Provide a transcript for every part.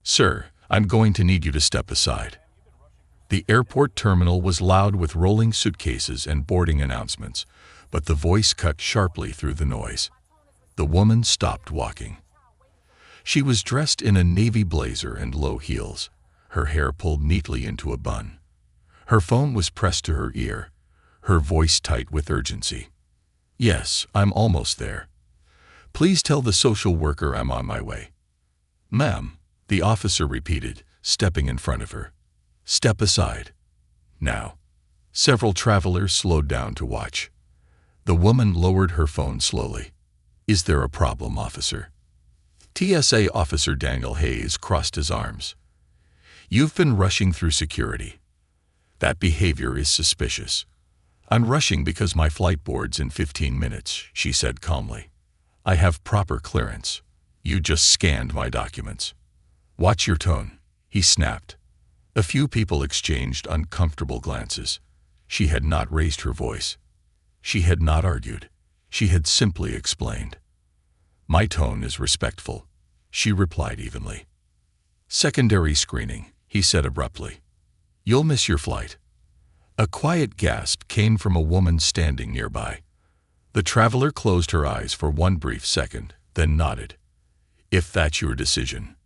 "Sir, I'm going to need you to step aside." The airport terminal was loud with rolling suitcases and boarding announcements, but the voice cut sharply through the noise. The woman stopped walking. She was dressed in a navy blazer and low heels, her hair pulled neatly into a bun. Her phone was pressed to her ear, her voice tight with urgency. "Yes, I'm almost there. Please tell the social worker I'm on my way." "Ma'am," the officer repeated, stepping in front of her. "Step aside. Now." Several travelers slowed down to watch. The woman lowered her phone slowly. "Is there a problem, officer?" TSA Officer Daniel Hayes crossed his arms. "You've been rushing through security. That behavior is suspicious." "I'm rushing because my flight boards in 15 minutes, she said calmly. "I have proper clearance. You just scanned my documents." "Watch your tone," he snapped. A few people exchanged uncomfortable glances. She had not raised her voice. She had not argued. She had simply explained. "My tone is respectful," she replied evenly. "Secondary screening," he said abruptly. "You'll miss your flight." A quiet gasp came from a woman standing nearby. The traveler closed her eyes for one brief second, then nodded. "If that's your decision."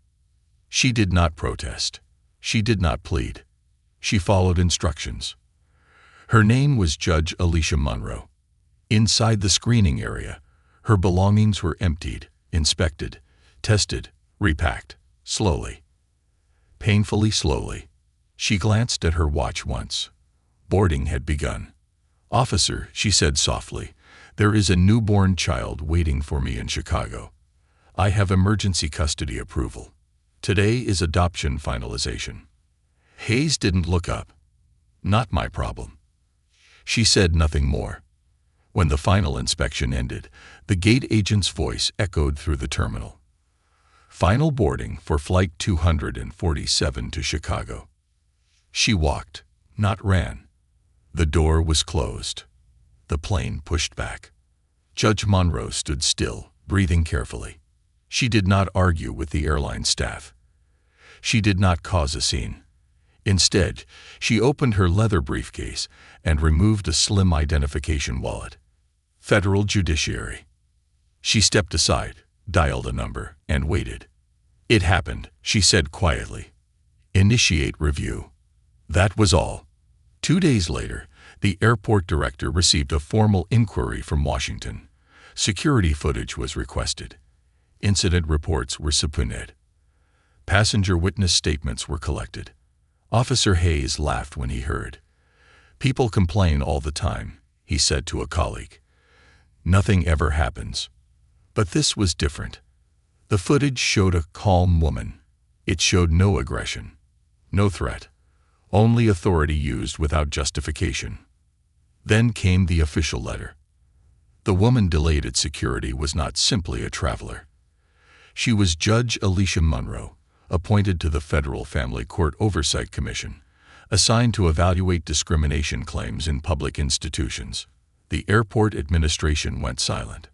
She did not protest. She did not plead. She followed instructions. Her name was Judge Alicia Monroe. Inside the screening area, her belongings were emptied, inspected, tested, repacked, slowly. Painfully slowly. She glanced at her watch once. Boarding had begun. "Officer," she said softly, "there is a newborn child waiting for me in Chicago. I have emergency custody approval. Today is adoption finalization." Hayes didn't look up. "Not my problem." She said nothing more. When the final inspection ended, the gate agent's voice echoed through the terminal. "Final boarding for Flight 247 to Chicago." She walked, not ran. The door was closed. The plane pushed back. Judge Monroe stood still, breathing carefully. She did not argue with the airline staff. She did not cause a scene. Instead, she opened her leather briefcase and removed a slim identification wallet. Federal Judiciary. She stepped aside, dialed a number, and waited. "It happened," she said quietly. "Initiate review." That was all. 2 days later, the airport director received a formal inquiry from Washington. Security footage was requested. Incident reports were subpoenaed. Passenger witness statements were collected. Officer Hayes laughed when he heard. "People complain all the time," he said to a colleague. "Nothing ever happens." But this was different. The footage showed a calm woman. It showed no aggression, no threat, only authority used without justification. Then came the official letter. The woman delayed at security was not simply a traveler. She was Judge Alicia Monroe, appointed to the Federal Family Court Oversight Commission, assigned to evaluate discrimination claims in public institutions. The airport administration went silent.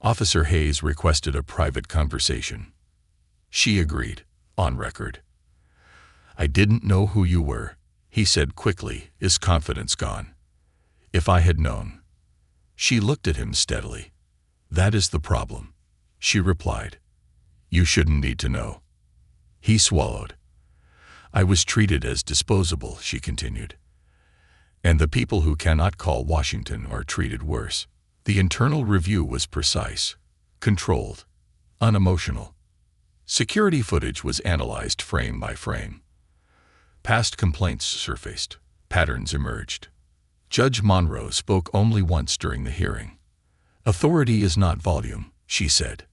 Officer Hayes requested a private conversation. She agreed, on record. "I didn't know who you were," he said quickly, his confidence gone. "If I had known." She looked at him steadily. "That is the problem," she replied. "You shouldn't need to know." He swallowed. "I was treated as disposable," she continued. "And the people who cannot call Washington are treated worse." The internal review was precise, controlled, unemotional. Security footage was analyzed frame by frame. Past complaints surfaced, patterns emerged. Judge Monroe spoke only once during the hearing. "Authority is not volume," she said.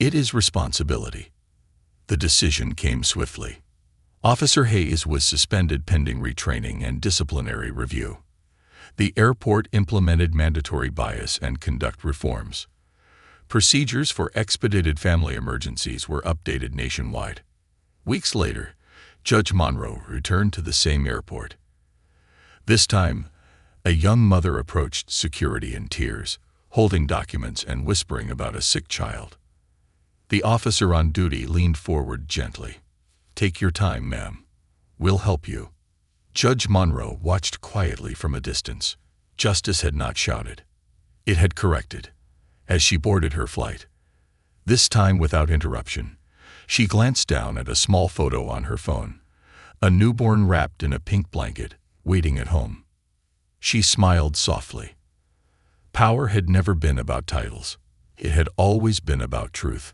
"It is responsibility." The decision came swiftly. Officer Hayes was suspended pending retraining and disciplinary review. The airport implemented mandatory bias and conduct reforms. Procedures for expedited family emergencies were updated nationwide. Weeks later, Judge Monroe returned to the same airport. This time, a young mother approached security in tears, holding documents and whispering about a sick child. The officer on duty leaned forward gently. Take your time, ma'am. We'll help you. Judge Monroe watched quietly from a distance. Justice had not shouted. It had corrected. As she boarded her flight, this time without interruption, she glanced down at a small photo on her phone. A newborn wrapped in a pink blanket, waiting at home. She smiled softly. Power had never been about titles. It had always been about truth.